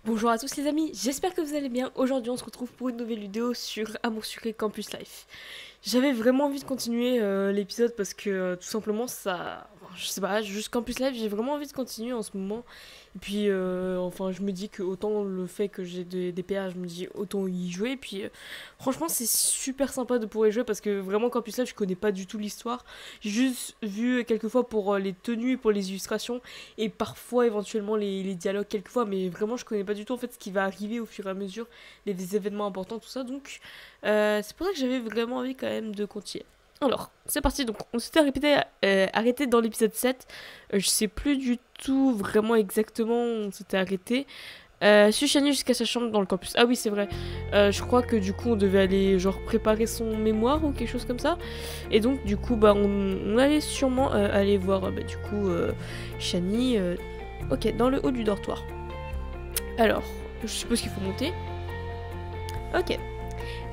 Bonjour à tous les amis, j'espère que vous allez bien. Aujourd'hui on se retrouve pour une nouvelle vidéo sur Amour Sucré Campus Life. J'avais vraiment envie de continuer l'épisode parce que tout simplement ça... Je sais pas, juste Campus Life, j'ai vraiment envie de continuer en ce moment. Et puis enfin je me dis que autant le fait que j'ai des PA, je me dis autant y jouer. Et puis franchement c'est super sympa de pouvoir y jouer parce que vraiment Campus Life je connais pas du tout l'histoire. J'ai juste vu quelques fois pour les tenues et pour les illustrations et parfois éventuellement les dialogues quelquefois, mais vraiment je connais pas du tout en fait ce qui va arriver au fur et à mesure, les événements importants, tout ça, donc c'est pour ça que j'avais vraiment envie quand même de continuer. Alors, c'est parti, donc on s'était arrêté dans l'épisode 7, je sais plus du tout vraiment exactement où on s'était arrêté. Suis Shani jusqu'à sa chambre dans le campus. Ah oui, c'est vrai. Je crois que du coup, on devait aller genre préparer son mémoire ou quelque chose comme ça. Et donc, du coup, bah, on allait sûrement aller voir bah, du coup Shani. Ok, dans le haut du dortoir. Alors, je suppose qu'il faut monter. Ok,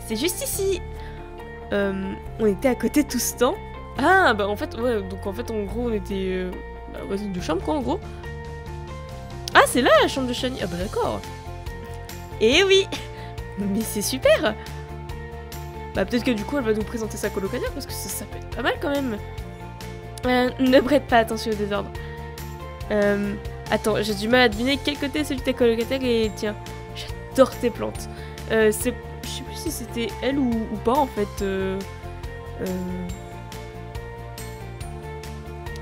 c'est juste ici. On était à côté tout ce temps. Ah, bah en fait, ouais, donc en fait, en gros, on était bah, voisine de chambre, quoi, en gros. Ah, c'est là la chambre de Shani. Ah, bah d'accord. Eh oui. Mais c'est super. Bah peut-être que du coup, elle va nous présenter sa colocataire parce que ça peut être pas mal quand même. Ne prête pas attention au désordre. Attends, j'ai du mal à deviner quel côté est celui de ta colocataire et tiens, j'adore tes plantes. Je sais plus si c'était elle ou pas en fait.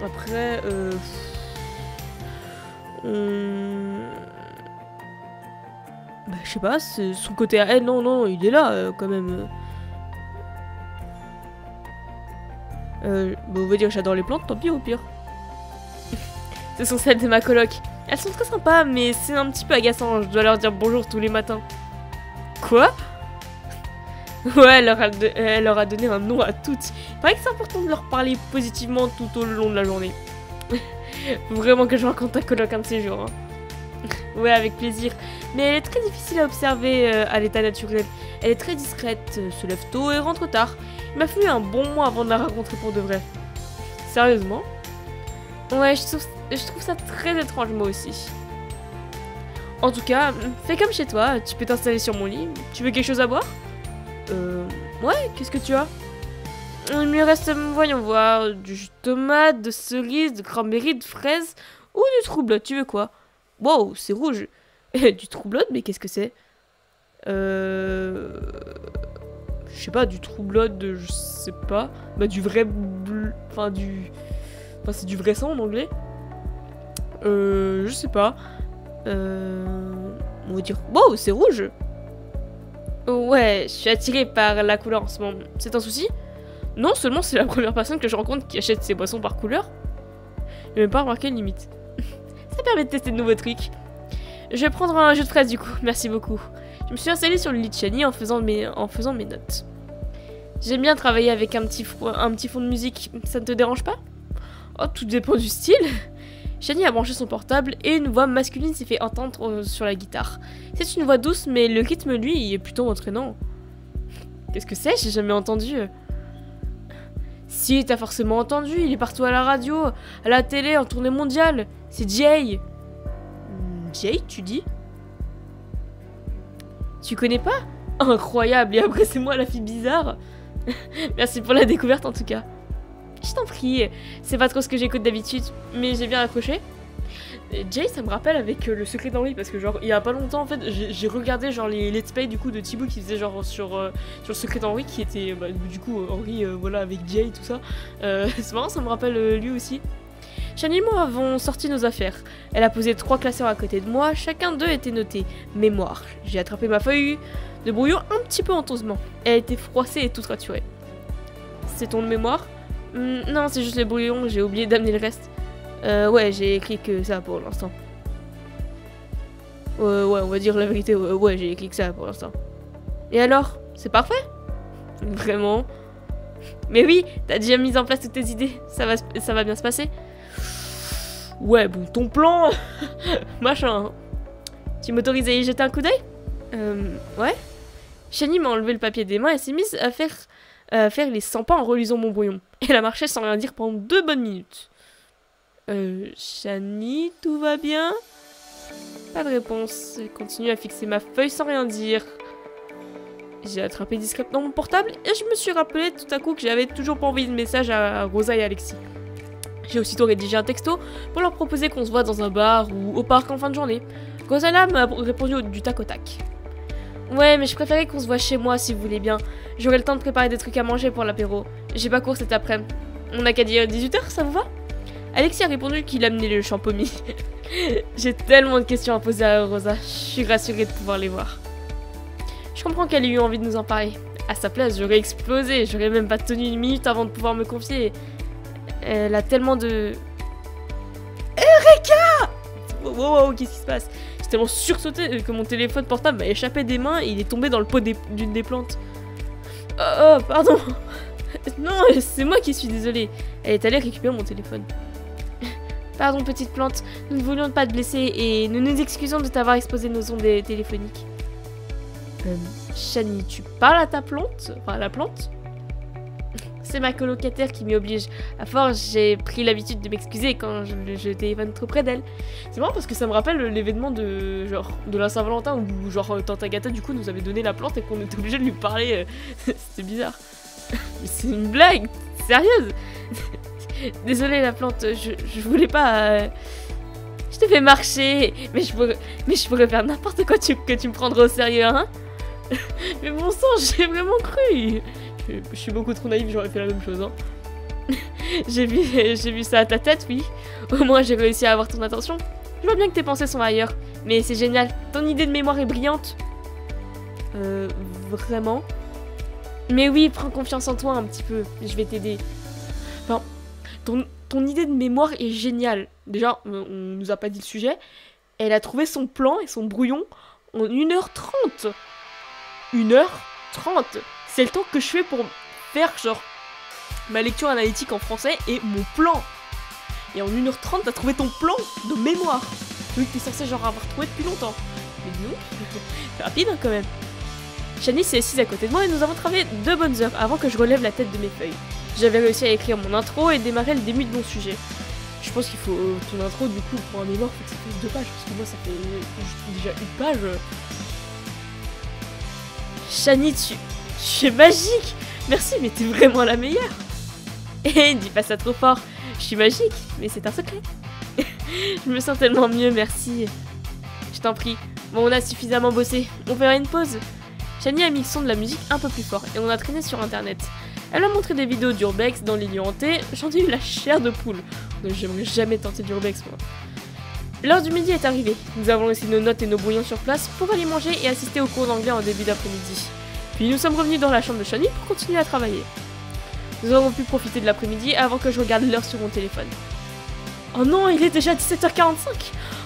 Après, bah je sais pas, c'est son côté à elle, non, il est là quand même. Bah on va dire j'adore les plantes, tant pis au pire. Ce sont celles de ma coloc. Elles sont très sympas, mais c'est un petit peu agaçant, je dois leur dire bonjour tous les matins. Quoi? Ouais, elle leur a donné un nom à toutes. Il paraît que c'est important de leur parler positivement tout au long de la journée. Vraiment que je rencontre ta coloc un de ces jours. Hein. Ouais, avec plaisir. Mais elle est très difficile à observer à l'état naturel. Elle est très discrète, se lève tôt et rentre tard. Il m'a fallu un bon mois avant de la rencontrer pour de vrai. Sérieusement? Ouais, je trouve ça très étrange moi aussi. En tout cas, fais comme chez toi, tu peux t'installer sur mon lit. Tu veux quelque chose à boire? Ouais, qu'est-ce que tu as? Il me reste, voyons voir, du jus de tomate, de cerise, de cranberry, de fraise ou du troublotte, tu veux quoi? Wow, c'est rouge. Du troublotte, mais qu'est-ce que c'est? Je sais pas, du troublotte, je sais pas. Bah du vrai Enfin c'est du vrai sang en anglais. Je sais pas. On va dire, wow, c'est rouge. Ouais, je suis attirée par la couleur en ce moment. C'est un souci? Non, seulement c'est la première personne que je rencontre qui achète ses boissons par couleur. J'ai même pas remarqué une limite. Ça permet de tester de nouveaux trucs. Je vais prendre un jus de fraise du coup, merci beaucoup. Je me suis installée sur le lit de Shani en faisant mes notes. J'aime bien travailler avec un petit fond de musique, ça ne te dérange pas? Oh, tout dépend du style. Shani a branché son portable et une voix masculine s'est fait entendre sur la guitare. C'est une voix douce, mais le rythme, lui, est plutôt entraînant. Qu'est-ce que c'est? J'ai jamais entendu. Si, t'as forcément entendu, il est partout à la radio, à la télé, en tournée mondiale. C'est Jay. Jay, tu dis? Tu connais pas? Incroyable, et après c'est moi la fille bizarre. Merci pour la découverte en tout cas. Je t'en prie, c'est pas trop ce que j'écoute d'habitude, mais j'ai bien accroché. Jay, ça me rappelle avec le secret d'Henri, parce que genre, il y a pas longtemps en fait, j'ai regardé genre les let's play du coup de Thibaut qui faisait genre sur le secret d'Henri qui était bah, du coup Henri voilà avec Jay et tout ça. C'est marrant, ça me rappelle lui aussi. Shani et moi avons sorti nos affaires. Elle a posé 3 classeurs à côté de moi, chacun d'eux était noté mémoire. J'ai attrapé ma feuille de brouillon un petit peu honteusement. Elle était froissée et toute raturée. C'est ton mémoire? Non, c'est juste le brouillon, j'ai oublié d'amener le reste. Ouais, j'ai écrit que ça pour l'instant. Ouais, on va dire la vérité, ouais, j'ai écrit que ça pour l'instant. Et alors? C'est parfait? Vraiment? Mais oui, t'as déjà mis en place toutes tes idées, ça va bien se passer. Ouais, bon, ton plan... Machin. Tu m'autorises à y jeter un coup d'œil? Ouais. Shani m'a enlevé le papier des mains et s'est mise à faire les 100 pas en relisant mon brouillon. Elle a marché sans rien dire pendant 2 bonnes minutes. Shani, tout va bien? Pas de réponse. Je continue à fixer ma feuille sans rien dire. J'ai attrapé discrètement mon portable et je me suis rappelé tout à coup que j'avais toujours pas envoyé de message à Rosa et Alexis. J'ai aussitôt rédigé un texto pour leur proposer qu'on se voit dans un bar ou au parc en fin de journée. Rosa m'a répondu du tac au tac. Ouais, mais je préférais qu'on se voit chez moi si vous voulez bien. J'aurai le temps de préparer des trucs à manger pour l'apéro. J'ai pas cours cet après-midi. On a qu'à dire 18h, ça vous va? Alexis a répondu qu'il amenait le champomis. J'ai tellement de questions à poser à Rosa. Je suis rassurée de pouvoir les voir. Je comprends qu'elle ait eu envie de nous en parler. À sa place, j'aurais explosé. J'aurais même pas tenu une minute avant de pouvoir me confier. Elle a tellement de... Eureka! Wow, qu'est-ce qui se passe? J'ai tellement sursauté que mon téléphone portable m'a échappé des mains et il est tombé dans le pot d'une des plantes. Oh, pardon. Non, c'est moi qui suis désolée. Elle est allée récupérer mon téléphone. Pardon, petite plante. Nous ne voulions pas te blesser et nous nous excusons de t'avoir exposé nos ondes téléphoniques. Shani, tu parles à ta plante? Enfin, à la plante? C'est ma colocataire qui m'y oblige. À force, j'ai pris l'habitude de m'excuser quand je téléphone trop près d'elle. C'est marrant parce que ça me rappelle l'événement de la Saint-Valentin où genre Tante Agatha du coup nous avait donné la plante et qu'on était obligé de lui parler. C'était bizarre. Mais c'est une blague, sérieuse. Désolée la plante, je voulais pas. Je te fais marcher, mais je pourrais faire n'importe quoi que tu me prendrais au sérieux, hein. Mais bon sang, j'ai vraiment cru. Je suis beaucoup trop naïve, j'aurais fait la même chose, hein. J'ai vu ça à ta tête, oui. Au moins j'ai réussi à avoir ton attention. Je vois bien que tes pensées sont ailleurs, mais c'est génial. Ton idée de mémoire est brillante. Vraiment? Mais oui, prends confiance en toi un petit peu. Je vais t'aider. Enfin, ton idée de mémoire est géniale. Déjà, on nous a pas dit le sujet. Elle a trouvé son plan et son brouillon en 1h30. 1h30. C'est le temps que je fais pour faire genre ma lecture analytique en français et mon plan. Et en 1h30, t'as trouvé ton plan de mémoire. Celui que t'es censé genre avoir trouvé depuis longtemps. Mais dis-nous, c'est rapide hein, quand même. Shani s'est assise à côté de moi et nous avons travaillé 2 bonnes heures avant que je relève la tête de mes feuilles. J'avais réussi à écrire mon intro et démarrer le début de mon sujet. Je pense qu'il faut ton intro du coup pour un mémoire, faut que ça fasse 2 pages parce que moi ça fait déjà 1 page. Shani, tu es magique. Merci, mais t'es vraiment la meilleure. Eh, dis pas ça trop fort. Je suis magique, mais c'est un secret. Je me sens tellement mieux, merci. Je t'en prie. Bon, on a suffisamment bossé. On fera une pause. Shani a mis le son de la musique un peu plus fort et on a traîné sur internet. Elle m'a montré des vidéos d'Urbex dans l'île hantée. J'en ai eu la chair de poule. J'aimerais jamais tenter d'Urbex, moi. L'heure du midi est arrivée. Nous avons laissé nos notes et nos brouillons sur place pour aller manger et assister au cours d'anglais en début d'après-midi. Puis nous sommes revenus dans la chambre de Shani pour continuer à travailler. Nous avons pu profiter de l'après-midi avant que je regarde l'heure sur mon téléphone. Oh non, il est déjà 17h45.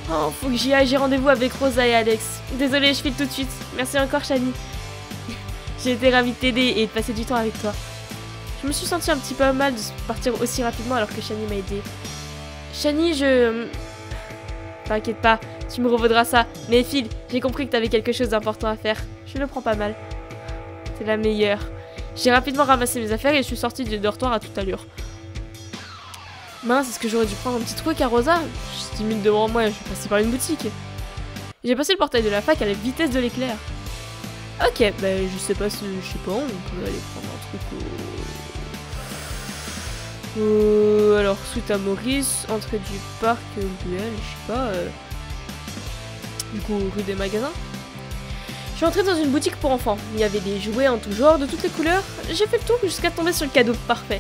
Oh, faut que j'y aille, j'ai rendez-vous avec Rosa et Alex. Désolée, je file tout de suite. Merci encore, Shani. J'ai été ravie de t'aider et de passer du temps avec toi. Je me suis sentie un petit peu mal de partir aussi rapidement alors que Shani m'a aidé. Shani, T'inquiète pas, tu me revaudras ça. Mais Phil, j'ai compris que t'avais quelque chose d'important à faire. Je le prends pas mal. T'es la meilleure. J'ai rapidement ramassé mes affaires et je suis sortie du dortoir à toute allure. Mince, est-ce que j'aurais dû prendre un petit truc à Rosa? J'ai 10 minutes devant moi, je vais passer par une boutique. J'ai passé le portail de la fac à la vitesse de l'éclair. Ok, bah je sais pas, on peut aller prendre un truc alors, suite à Maurice, entrée du parc, ruelle, je sais pas, du coup, rue des Magasins. Je suis entrée dans une boutique pour enfants. Il y avait des jouets en tout genre, de toutes les couleurs. J'ai fait le tour jusqu'à tomber sur le cadeau parfait.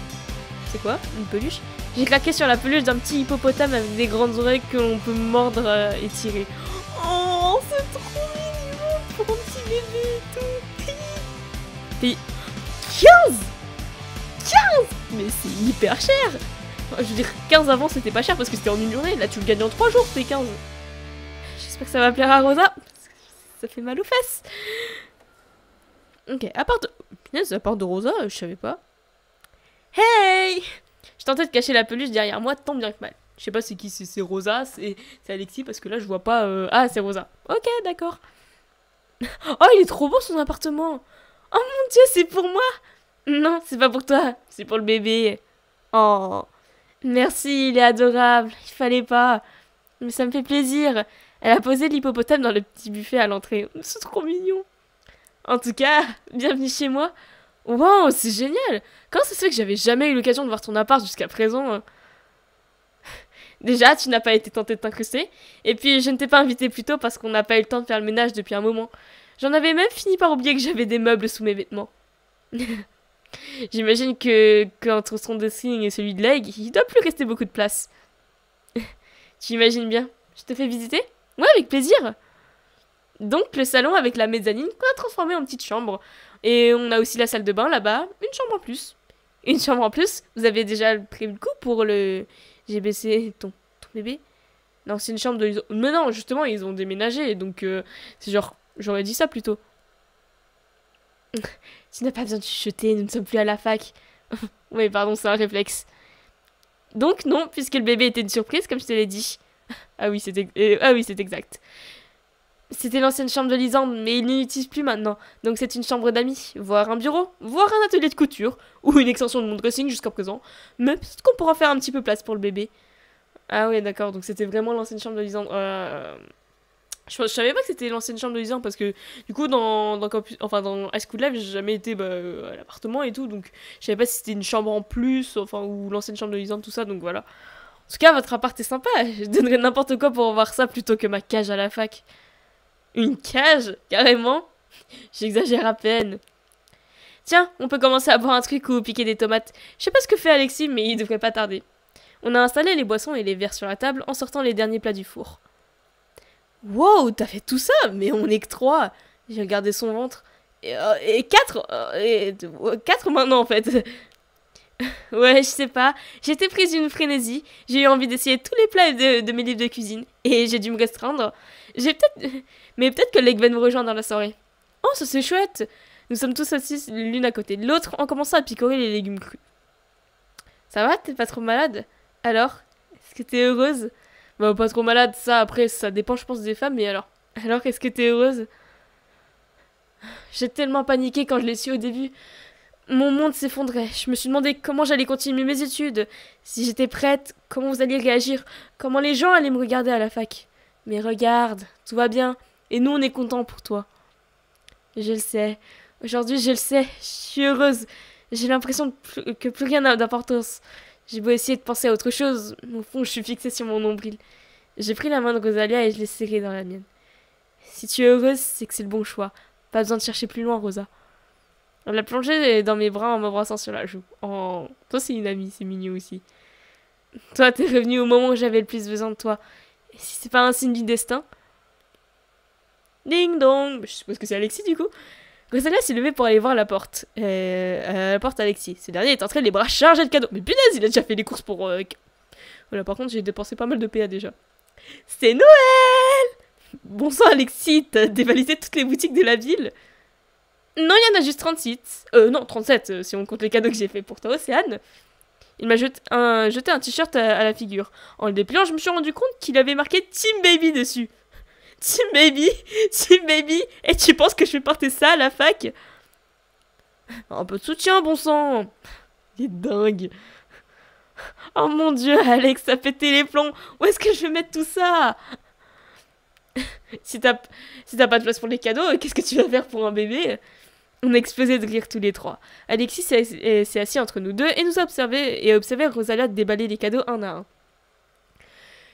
C'est quoi? Une peluche? J'ai claqué sur la peluche d'un petit hippopotame avec des grandes oreilles que l'on peut mordre et tirer. Oh, c'est trop mignon pour un petit bébé et tout. Puis 15 mais c'est hyper cher. Je veux dire, 15 avant c'était pas cher parce que c'était en une journée. Là tu le gagnes en 3 jours, tes 15. J'espère que ça va plaire à Rosa. Ça fait mal aux fesses. Ok, à part de Rosa, je savais pas. Hey! Je tentais de cacher la peluche derrière moi tant bien que mal. Je sais pas c'est qui, c'est Rosa, c'est Alexis parce que là je vois pas... Ah, c'est Rosa. Ok, d'accord. Oh, il est trop beau son appartement. Oh mon dieu, c'est pour moi. Non, c'est pas pour toi, c'est pour le bébé. Oh, merci, il est adorable. Il fallait pas. Mais ça me fait plaisir. Elle a posé l'hippopotame dans le petit buffet à l'entrée. C'est trop mignon. En tout cas, bienvenue chez moi. Wow, c'est génial. Comment ça se fait que j'avais jamais eu l'occasion de voir ton appart jusqu'à présent? Déjà, tu n'as pas été tenté de t'incruster. Et puis, je ne t'ai pas invité plus tôt parce qu'on n'a pas eu le temps de faire le ménage depuis un moment. J'en avais même fini par oublier que j'avais des meubles sous mes vêtements. J'imagine que entre son dressing et celui de Leg, il doit plus rester beaucoup de place. Tu imagines bien? Je te fais visiter? Ouais, avec plaisir. Donc, le salon avec la mezzanine qu'on a transformé en petite chambre. Et on a aussi la salle de bain là-bas, une chambre en plus. Une chambre en plus? Vous avez déjà prévu le coup pour le GBC, ton bébé? Non, c'est une chambre de... Mais non, justement, ils ont déménagé, donc c'est genre... J'aurais dit ça plutôt. Tu n'as pas besoin de chuchoter, nous ne sommes plus à la fac. Oui, pardon, c'est un réflexe. Donc non, puisque le bébé était une surprise, comme je te l'ai dit. Ah oui, c'est exact. C'était l'ancienne chambre de Lisande, mais il ne l'utilise plus maintenant. Donc c'est une chambre d'amis, voire un bureau, voire un atelier de couture, ou une extension de mon dressing jusqu'à présent. Mais peut-être qu'on pourra faire un petit peu place pour le bébé. Ah oui, d'accord, donc c'était vraiment l'ancienne chambre de Lisande. Je savais pas que c'était l'ancienne chambre de Lisande parce que du coup dans High School Live j'ai jamais été à l'appartement et tout, donc je savais pas si c'était une chambre en plus, enfin, ou l'ancienne chambre de Lisande, tout ça, donc voilà. En tout cas, votre appart est sympa, je donnerais n'importe quoi pour voir ça plutôt que ma cage à la fac. Une cage? Carrément? J'exagère à peine. Tiens, on peut commencer à boire un truc ou piquer des tomates. Je sais pas ce que fait Alexis, mais il devrait pas tarder. On a installé les boissons et les verres sur la table en sortant les derniers plats du four. Wow, t'as fait tout ça? Mais on est que 3. J'ai regardé son ventre. Et 4 4 maintenant en fait. Ouais, je sais pas. J'étais prise d'une frénésie. J'ai eu envie d'essayer tous les plats de mes livres de cuisine. Et j'ai dû me restreindre. Mais peut-être que Leg va nous rejoindre dans la soirée. Oh, ça c'est chouette. Nous sommes tous assis l'une à côté de l'autre en commençant à picorer les légumes crus. Ça va? T'es pas trop malade? Alors? Est-ce que t'es heureuse? Bah, pas trop malade, ça, après, ça dépend, je pense, des femmes, mais alors... Alors, est-ce que t'es heureuse? J'ai tellement paniqué quand je l'ai su au début. Mon monde s'effondrait. Je me suis demandé comment j'allais continuer mes études. Si j'étais prête, comment vous alliez réagir. Comment les gens allaient me regarder à la fac. Mais regarde, tout va bien. Et nous, on est contents pour toi. Je le sais. Aujourd'hui, je le sais. Je suis heureuse. J'ai l'impression que plus rien n'a d'importance. J'ai beau essayer de penser à autre chose, au fond, je suis fixée sur mon nombril. J'ai pris la main de Rosalia et je l'ai serrée dans la mienne. Si tu es heureuse, c'est que c'est le bon choix. Pas besoin de chercher plus loin, Rosa. Elle l'a plongée dans mes bras en m'embrassant sur la joue. Oh, toi, c'est une amie, c'est mignon aussi. Toi, t'es revenue au moment où j'avais le plus besoin de toi. Et si c'est pas un signe du destin? Ding dong! Je suppose que c'est Alexis, du coup. Rosalia s'est levée pour aller voir la porte. La porte Alexis. Ce dernier est entré les bras chargés de cadeaux. Mais punaise, il a déjà fait les courses pour... Voilà, par contre, j'ai dépensé pas mal de PA déjà. C'est Noël! Bon sang, Alexis, t'as dévalisé toutes les boutiques de la ville? Non, il y en a juste 36. Non, 37, si on compte les cadeaux que j'ai fait pour toi, Océane. Il m'a jeté un t-shirt à la figure. En le dépliant, je me suis rendu compte qu'il avait marqué Team Baby dessus. Team Baby, Team Baby, et tu penses que je vais porter ça à la fac? Un peu de soutien, bon sang. Il est dingue. Oh mon dieu, Alex, ça a pété les plombs. Où est-ce que je vais mettre tout ça? Si t'as pas de place pour les cadeaux, qu'est-ce que tu vas faire pour un bébé? On a explosé de rire tous les trois. Alexis s'est assis entre nous deux et nous a observé Rosalia déballer les cadeaux un à un.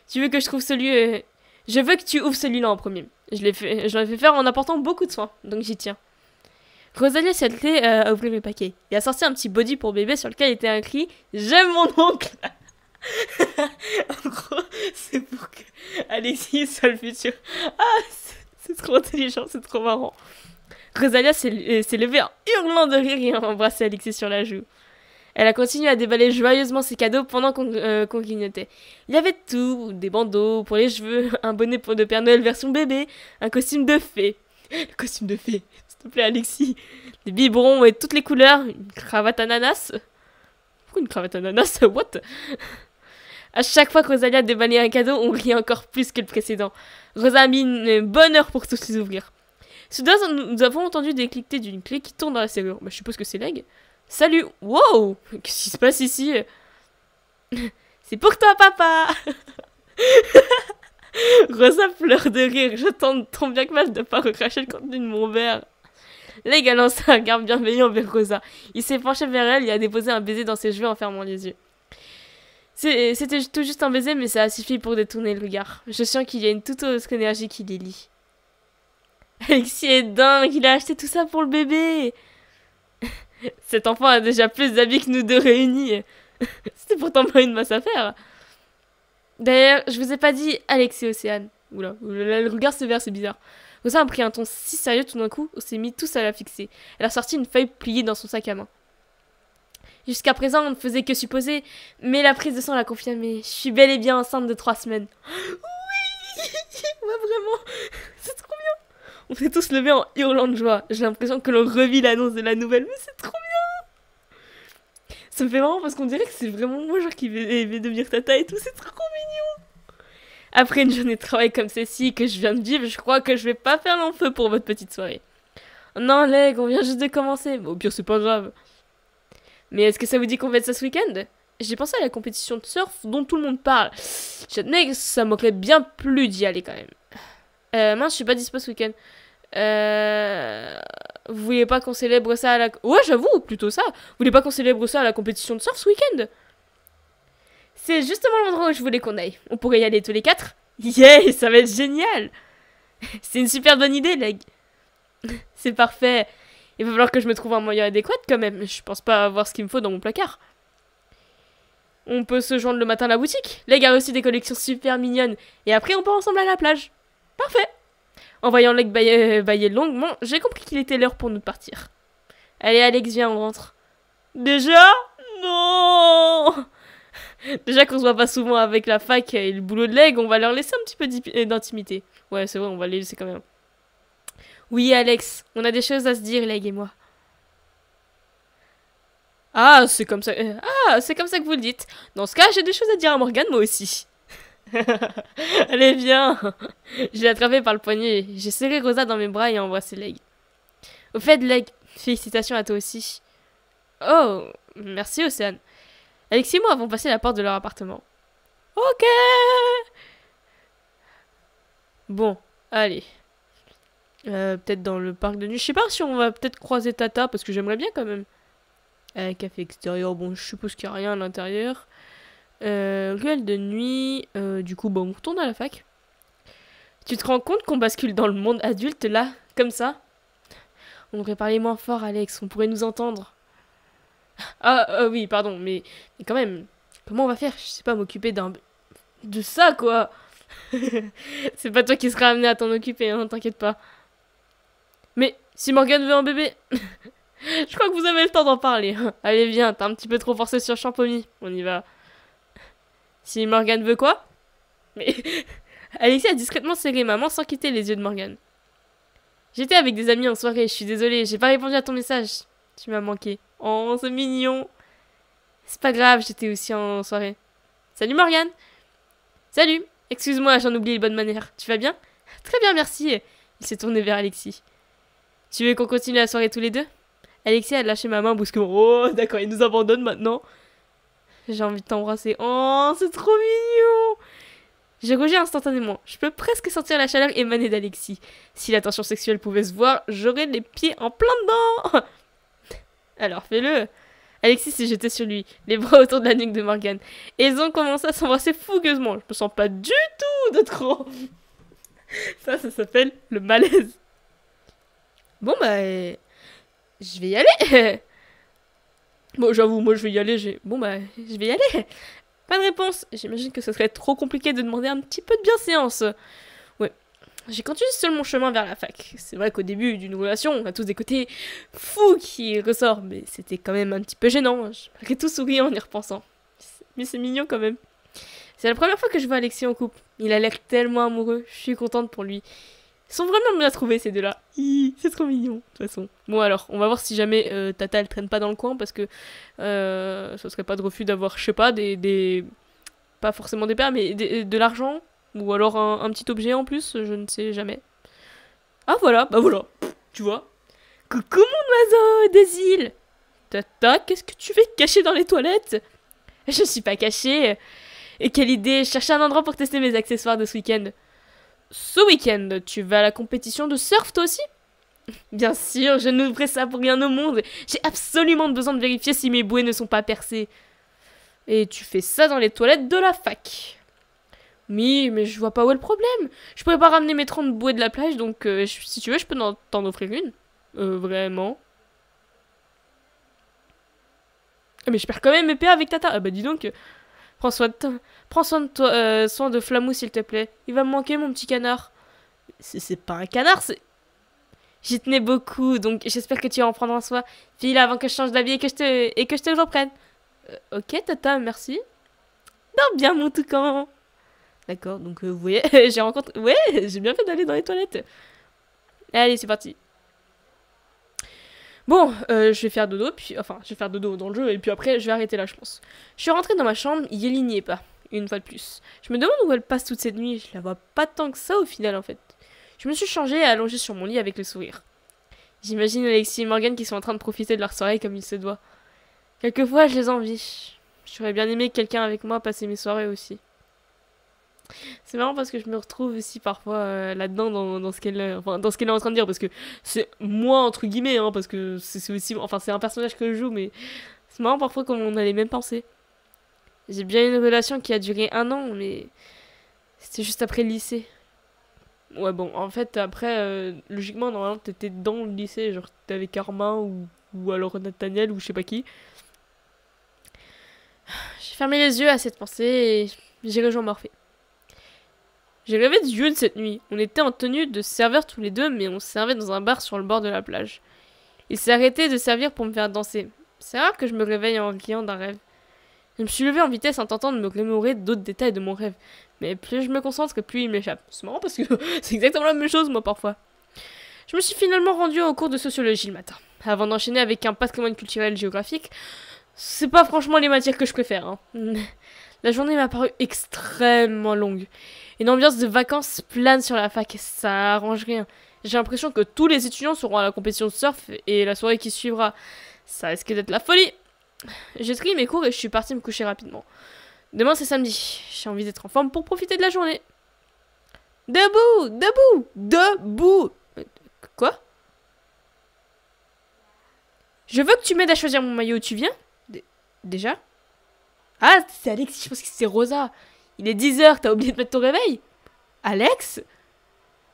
Tu veux que je trouve celui... Je veux que tu ouvres celui-là en premier. Je l'ai fait faire en apportant beaucoup de soin, donc j'y tiens. Rosalia s'est attelée à ouvrir le paquet et a sorti un petit body pour bébé sur lequel était écrit « J'aime mon oncle !» En gros, c'est pour que Alexis soit le futur. Ah, c'est trop intelligent, c'est trop marrant. Rosalia s'est levée en hurlant de rire et a embrassé Alexis sur la joue. Elle a continué à déballer joyeusement ses cadeaux pendant qu'on grignotait. Il y avait tout, des bandeaux pour les cheveux, un bonnet de Père Noël version bébé, un costume de fée. Le costume de fée, s'il te plaît Alexis. Des biberons et toutes les couleurs, une cravate ananas. Pourquoi une cravate ananas? What? À chaque fois que Rosalia déballait un cadeau, on riait encore plus que le précédent. Rosa a mis une bonne heure pour tous les ouvrir. Soudain, nous avons entendu des cliquetés d'une clé qui tourne dans la serrure. Bah, je suppose que c'est Leg. Salut! Wow! Qu'est-ce qui se passe ici? C'est pour toi, papa! Rosa pleure de rire. Je tente tant bien que mal de pas recracher le contenu de mon verre. Leg a lancé un regard bienveillant vers Rosa. Il s'est penché vers elle et a déposé un baiser dans ses joues en fermant les yeux. C'était tout juste un baiser, mais ça a suffi pour détourner le regard. Je sens qu'il y a une toute autre énergie qui les lie. Alexis est dingue, il a acheté tout ça pour le bébé. Cet enfant a déjà plus d'habits que nous deux réunis. C'était pourtant pas une masse à faire. D'ailleurs, je vous ai pas dit Alexis et Océane. Oula, le regard sévère, c'est bizarre. Rosa a pris un ton si sérieux tout d'un coup, on s'est mis tous à la fixer. Elle a sorti une feuille pliée dans son sac à main. Jusqu'à présent, on ne faisait que supposer, mais la prise de sang l'a confirmé. Je suis bel et bien enceinte de 3 semaines. Oui. Ouais, vraiment, c'est trop bien. On s'est tous levés en hurlant de joie. J'ai l'impression que l'on revit l'annonce de la nouvelle, mais c'est trop bien. Ça me fait marrant parce qu'on dirait que c'est vraiment moi genre qui vais devenir tata et tout, c'est trop mignon. Après une journée de travail comme celle-ci que je viens de vivre, je crois que je vais pas faire long feu pour votre petite soirée. Non, Leg, on vient juste de commencer. Bon, au pire, c'est pas grave. Mais est-ce que ça vous dit qu'on fête ça ce week-end? J'ai pensé à la compétition de surf dont tout le monde parle. J'admets que ça m'aurait bien plu d'y aller quand même. Mince, je suis pas dispo ce week-end. Vous voulez pas qu'on célèbre ça à la... Ouais, j'avoue, plutôt ça. Vous voulez pas qu'on célèbre ça à la compétition de surf ce week-end? C'est justement l'endroit où je voulais qu'on aille. On pourrait y aller tous les 4. Yeah, ça va être génial. C'est une super bonne idée, Leg. C'est parfait. Il va falloir que je me trouve un moyen adéquat quand même. Je pense pas avoir ce qu'il me faut dans mon placard. On peut se joindre le matin à la boutique. Leg a reçu des collections super mignonnes. Et après, on part ensemble à la plage. Parfait. En voyant Leg bailler longuement, j'ai compris qu'il était l'heure pour nous de partir. Allez, Alex, viens, on rentre. Déjà? Non. Déjà qu'on se voit pas souvent avec la fac et le boulot de Leg, on va leur laisser un petit peu d'intimité. Ouais, c'est vrai, on va les laisser quand même. Oui, Alex, on a des choses à se dire, Leg et moi. Ah, c'est comme ça. C'est comme ça que vous le dites. Dans ce cas, j'ai des choses à dire à Morgane, moi aussi. Allez, viens. Je l'ai attrapé par le poignet. J'ai serré Rosa dans mes bras et embrassé Leg. Au fait, Leg, félicitations à toi aussi. Oh, merci, Océane. Alexis et moi avons passé la porte de leur appartement. Ok. Bon, allez. Peut-être dans le parc de nuit. Je sais pas si on va peut-être croiser Tata, parce que j'aimerais bien quand même. Café extérieur, bon, je suppose qu'il n'y a rien à l'intérieur. Ruelle de nuit. Du coup, bon, on retourne à la fac. Tu te rends compte qu'on bascule dans le monde adulte, là, comme ça? On devrait parler moins fort, Alex, on pourrait nous entendre. Oui, pardon, mais quand même, comment on va faire? Je sais pas, m'occuper de ça, quoi. C'est pas toi qui seras amené à t'en occuper, hein, t'inquiète pas. Mais si Morgane veut un bébé, je crois que vous avez le temps d'en parler. Allez, viens, t'as un petit peu trop forcé sur Champomy. On y va. Si Morgane veut quoi? Mais Alexis a discrètement serré ma main sans quitter les yeux de Morgane. J'étais avec des amis en soirée, je suis désolée, j'ai pas répondu à ton message. Tu m'as manqué. Oh, c'est mignon. C'est pas grave, j'étais aussi en soirée. Salut Morgane. Salut. Excuse-moi, j'en oublie les bonnes manières. Tu vas bien? Très bien, merci. Il s'est tourné vers Alexis. Tu veux qu'on continue la soirée tous les deux? Alexis a lâché ma main brusquement. Oh, d'accord, il nous abandonne maintenant. J'ai envie de t'embrasser. Oh, c'est trop mignon. J'ai rougé instantanément. Je peux presque sentir la chaleur émaner d'Alexis. Si la tension sexuelle pouvait se voir, j'aurais les pieds en plein dedans. Alors fais-le. Alexis s'est jeté sur lui, les bras autour de la nuque de Morgane. Et ils ont commencé à s'embrasser fougueusement. Je me sens pas du tout de trop. Ça s'appelle le malaise. Bon bah... je vais y aller. Bon, j'avoue, moi je vais y aller. Bon bah, je vais y aller. Pas de réponse. J'imagine que ce serait trop compliqué de demander un petit peu de bienséance. Ouais. J'ai continué seul mon chemin vers la fac. C'est vrai qu'au début d'une relation, on a tous des côtés fous qui ressortent, mais c'était quand même un petit peu gênant. Malgré tout souriant en y repensant. Mais c'est mignon quand même. C'est la première fois que je vois Alexis en couple. Il a l'air tellement amoureux. Je suis contente pour lui. Ils sont vraiment bien trouvés ces deux-là. C'est trop mignon, de toute façon. Bon alors, on va voir si jamais Tata elle traîne pas dans le coin, parce que ce serait pas de refus d'avoir, je sais pas, pas forcément des paires, mais de l'argent, ou alors un petit objet en plus, je ne sais jamais. Ah voilà, bah voilà, tu vois. Coucou mon oiseau des îles. Tata, qu'est-ce que tu fais caché dans les toilettes? Je suis pas cachée. Et quelle idée, je cherchais un endroit pour tester mes accessoires de ce week-end. Ce week-end, tu vas à la compétition de surf toi aussi? Bien sûr, je n'ouvrais ça pour rien au monde. J'ai absolument besoin de vérifier si mes bouées ne sont pas percées. Et tu fais ça dans les toilettes de la fac. Oui, mais je vois pas où est le problème. Je pourrais pas ramener mes 30 bouées de la plage, donc si tu veux, je peux t'en offrir une. Vraiment. Mais je perds quand même mes PA avec Tata. Ah bah dis donc, prends soin de toi. Prends soin de toi, soin de Flamou s'il te plaît. Il va me manquer mon petit canard. C'est pas un canard, c'est... J'y tenais beaucoup, donc j'espère que tu vas en prendre un soin. File avant que je change d'habit et que je te le reprenne. Ok, Tata, merci. Dors bien, mon toucan. D'accord, donc vous voyez, j'ai rencontré... Ouais, j'ai bien fait d'aller dans les toilettes. Allez, c'est parti. Bon, je vais faire dodo, puis... Enfin, je vais faire dodo dans le jeu, et puis après, je vais arrêter là, je pense. Je suis rentrée dans ma chambre, Yeli n'y est pas. Une fois de plus. Je me demande où elle passe toute cette nuit. Je la vois pas tant que ça, au final, en fait. Je me suis changée et allongée sur mon lit avec le sourire. J'imagine Alexis et Morgan qui sont en train de profiter de leur soirée comme il se doit. Quelquefois, je les envie. J'aurais bien aimé que quelqu'un avec moi passer mes soirées aussi. C'est marrant parce que je me retrouve aussi parfois là-dedans dans ce qu'elle est en train de dire, parce que c'est moi entre guillemets, hein, parce que c'est aussi, enfin c'est un personnage que je joue, mais c'est marrant parfois comme on a les mêmes pensées. J'ai bien une relation qui a duré 1 an, mais c'était juste après le lycée. Ouais bon, en fait après logiquement normalement t'étais dans le lycée, genre t'étais avec Armin ou alors Nathaniel ou je sais pas qui. J'ai fermé les yeux à cette pensée et j'ai rejoint Morphée. J'ai rêvé de Yoon cette nuit. On était en tenue de serveur tous les deux, mais on servait dans un bar sur le bord de la plage. Il s'est arrêté de servir pour me faire danser. C'est rare que je me réveille en riant d'un rêve. Je me suis levée en vitesse en tentant de me remémorer d'autres détails de mon rêve. Mais plus je me concentre, plus il m'échappe. C'est marrant parce que c'est exactement la même chose, moi, parfois. Je me suis finalement rendue au cours de sociologie le matin. Avant d'enchaîner avec un patrimoine culturel géographique, c'est pas franchement les matières que je préfère, hein. La journée m'a paru extrêmement longue. Une ambiance de vacances plane sur la fac et ça arrange rien. J'ai l'impression que tous les étudiants seront à la compétition de surf et la soirée qui suivra, ça risque d'être la folie. J'ai trié mes cours et je suis partie me coucher rapidement. Demain c'est samedi, j'ai envie d'être en forme pour profiter de la journée. Debout, debout, debout. Quoi? Je veux que tu m'aides à choisir mon maillot, tu viens? Déjà? Ah, c'est Alex, je pense que c'est Rosa. Il est 10h, t'as oublié de mettre ton réveil? Alex?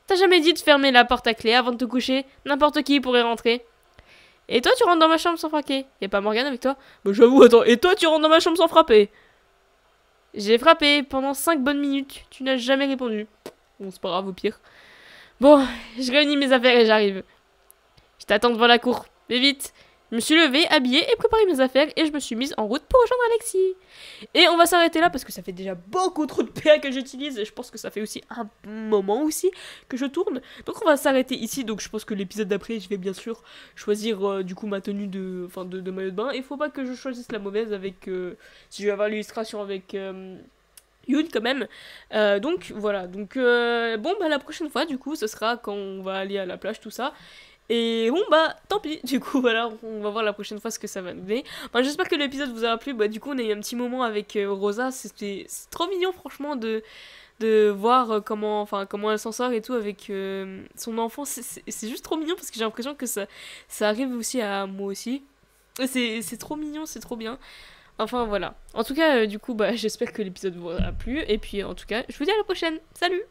T'as jamais dit de fermer la porte à clé avant de te coucher? N'importe qui pourrait rentrer. Et toi, tu rentres dans ma chambre sans frapper? Y'a pas Morgane avec toi? Bah j'avoue, attends, et toi, tu rentres dans ma chambre sans frapper? J'ai frappé pendant 5 bonnes minutes. Tu n'as jamais répondu. Bon, c'est pas grave, au pire. Bon, je réunis mes affaires et j'arrive. Je t'attends devant la cour. Mais vite. Je me suis levée, habillée et préparé mes affaires et je me suis mise en route pour rejoindre Alexis. Et on va s'arrêter là parce que ça fait déjà beaucoup trop de PA que j'utilise et je pense que ça fait aussi un moment aussi que je tourne. Donc on va s'arrêter ici, donc je pense que l'épisode d'après je vais bien sûr choisir du coup ma tenue de maillot de bain. Et faut pas que je choisisse la mauvaise avec, si je vais avoir l'illustration avec... Yoon quand même. Donc voilà, donc bon bah la prochaine fois du coup ce sera quand on va aller à la plage tout ça. Et bon bah tant pis, du coup voilà, on va voir la prochaine fois ce que ça va nous donner. Enfin, j'espère que l'épisode vous aura plu, bah du coup on a eu un petit moment avec Rosa, c'est trop mignon franchement de voir comment elle s'en sort et tout avec son enfant, c'est juste trop mignon parce que j'ai l'impression que ça arrive aussi à moi aussi. C'est trop mignon, c'est trop bien. Enfin voilà. En tout cas, du coup, bah j'espère que l'épisode vous aura plu. Et puis en tout cas, je vous dis à la prochaine. Salut!